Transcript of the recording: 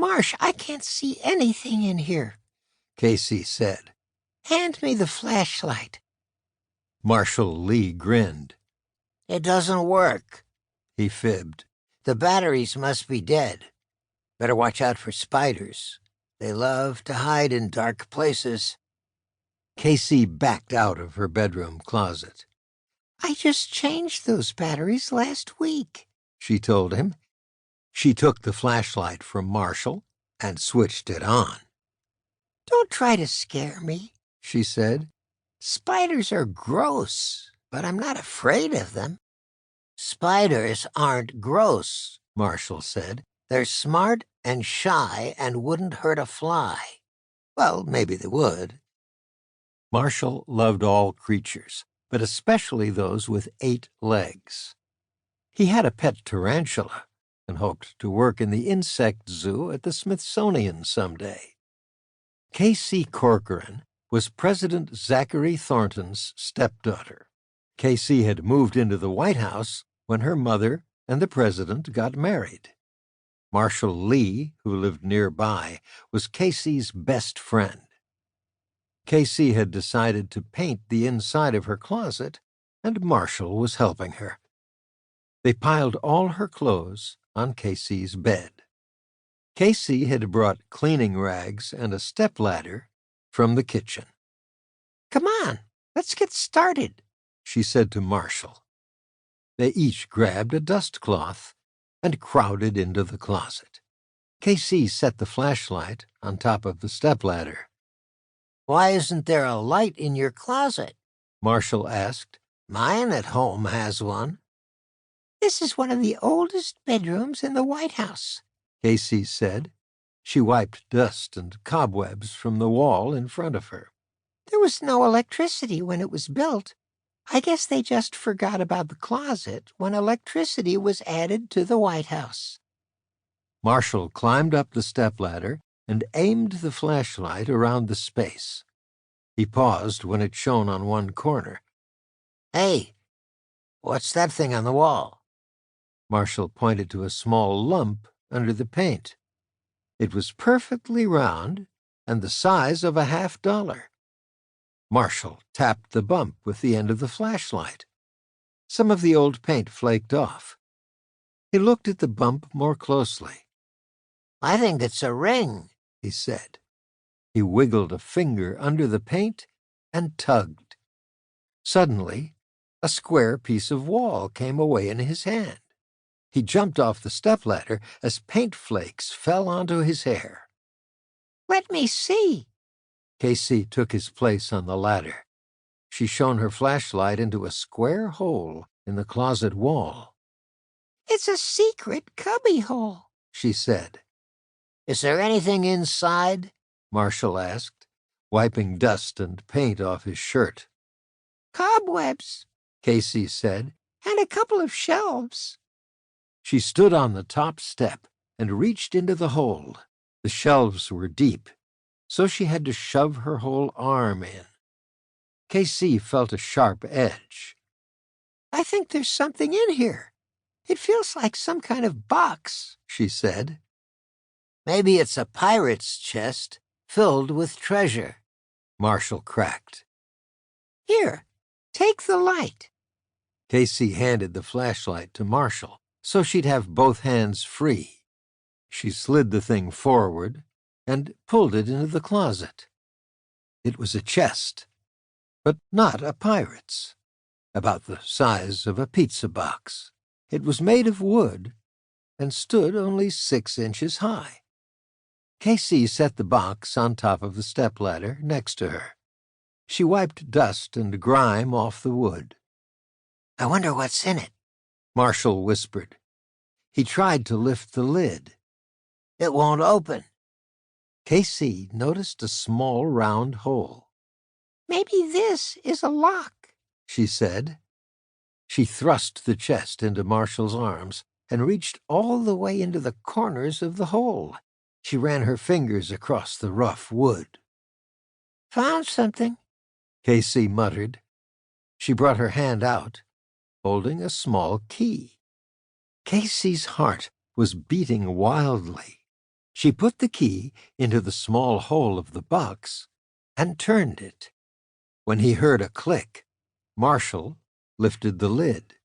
Marsh, I can't see anything in here, Casey said. Hand me the flashlight. Marshal Lee grinned. It doesn't work, he fibbed. The batteries must be dead. Better watch out for spiders. They love to hide in dark places. Casey backed out of her bedroom closet. I just changed those batteries last week, she told him. She took the flashlight from Marshall and switched it on. Don't try to scare me, she said. Spiders are gross, but I'm not afraid of them. Spiders aren't gross, Marshall said. They're smart and shy and wouldn't hurt a fly. Well, maybe they would. Marshall loved all creatures, but especially those with 8 legs. He had a pet tarantula and hoped to work in the insect zoo at the Smithsonian someday. Casey Corcoran was President Zachary Thornton's stepdaughter. Casey had moved into the White House when her mother and the president got married. Marshal Lee, who lived nearby, was Casey's best friend. Casey had decided to paint the inside of her closet, and Marshall was helping her. They piled all her clothes on Casey's bed. Casey had brought cleaning rags and a stepladder from the kitchen. Come on, let's get started, she said to Marshall. They each grabbed a dust cloth and crowded into the closet. Casey set the flashlight on top of the stepladder. Why isn't there a light in your closet? Marshall asked. Mine at home has one. This is one of the oldest bedrooms in the White House, Casey said. She wiped dust and cobwebs from the wall in front of her. There was no electricity when it was built. I guess they just forgot about the closet when electricity was added to the White House. Marshall climbed up the stepladder and aimed the flashlight around the space. He paused when it shone on one corner. Hey, what's that thing on the wall? Marshall pointed to a small lump under the paint. It was perfectly round and the size of a $50. Marshall tapped the bump with the end of the flashlight. Some of the old paint flaked off. He looked at the bump more closely. I think it's a ring, he said. He wiggled a finger under the paint and tugged. Suddenly, a square piece of wall came away in his hand. He jumped off the stepladder as paint flakes fell onto his hair. Let me see. Casey took his place on the ladder. She shone her flashlight into a square hole in the closet wall. It's a secret cubbyhole, she said. Is there anything inside? Marshall asked, wiping dust and paint off his shirt. Cobwebs, Casey said, and a couple of shelves. She stood on the top step and reached into the hole. The shelves were deep, so she had to shove her whole arm in. Casey felt a sharp edge. I think there's something in here. It feels like some kind of box, she said. Maybe it's a pirate's chest filled with treasure, Marshall cracked. Here, take the light. Casey handed the flashlight to Marshall so she'd have both hands free. She slid the thing forward and pulled it into the closet. It was a chest, but not a pirate's, about the size of a pizza box. It was made of wood and stood only 6 inches high. Casey set the box on top of the stepladder next to her. She wiped dust and grime off the wood. I wonder what's in it, Marshall whispered. He tried to lift the lid. It won't open. Casey noticed a small round hole. Maybe this is a lock, she said. She thrust the chest into Marshall's arms and reached all the way into the corners of the hole. She ran her fingers across the rough wood. Found something, Casey muttered. She brought her hand out, holding a small key. Casey's heart was beating wildly. She put the key into the small hole of the box and turned it. When he heard a click, Marshall lifted the lid.